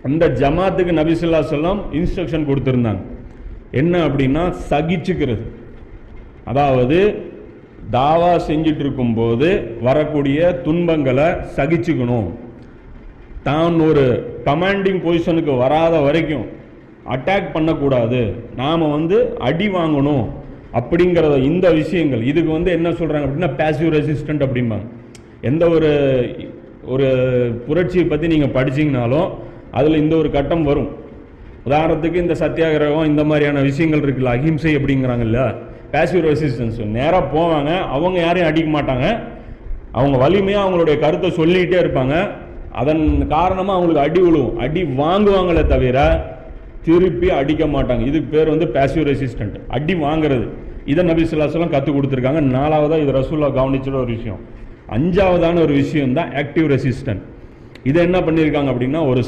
அந்த ஜமாத்துக்கு நபி ஸல்லல்லாஹு அலைஹி வஸல்லம் இன்ஸ்ட்ரக்ஷன் கொடுத்துருந்தாங்க. என்ன அப்படின்னா சகிச்சுக்கிறது. அதாவது தாவா செஞ்சிட்டு இருக்கும்போது வரக்கூடிய துன்பங்களை சகிச்சுக்கணும். தான் ஒரு கமாண்டிங் பொசிஷனுக்கு வராத வரைக்கும் அட்டாக் பண்ணக்கூடாது, நாம் அடி வாங்கணும் அப்படிங்கிறத இந்த விஷயங்கள் இதுக்கு என்ன சொல்கிறாங்க அப்படின்னா பேசிவ் ரெசிஸ்டன்ட் அப்படிம்பாங்க. எந்த ஒரு புரட்சியை பற்றி நீங்கள் படிச்சிங்கனாலும் அதில் இந்த ஒரு கட்டம் வரும். உதாரணத்துக்கு இந்த சத்தியாகிரகம் இந்த மாதிரியான விஷயங்கள் இருக்குல்ல, அஹிம்சை அப்படிங்கிறாங்கல்ல, பேசிவ் ரெசிஸ்டன்ஸ். நேராக போவாங்க, அவங்க யாரையும் அடிக்க மாட்டாங்க, அவங்க வலிமையாக அவங்களுடைய கருத்தை சொல்லிகிட்டே இருப்பாங்க. அதன் காரணமாக அவங்களுக்கு அடி விழுவும், அடி வாங்குவாங்களே தவிர திருப்பி அடிக்க மாட்டாங்க. இதுக்கு பேர் பேசிவ் ரெசிஸ்டன்ட், அடி வாங்கிறது. இதை நபி ஸல்லல்லாஹு அலைஹி வஸல்லம் கற்றுக் கொடுத்துருக்காங்க. 4வதாக இது ரசூலுல்லாஹ் கவனிச்சிட ஒரு விஷயம். 5வதான ஒரு விஷயம் தான் ஆக்டிவ் ரெசிஸ்டன்ட். இதை என்ன பண்ணியிருக்காங்க அப்படின்னா ஒரு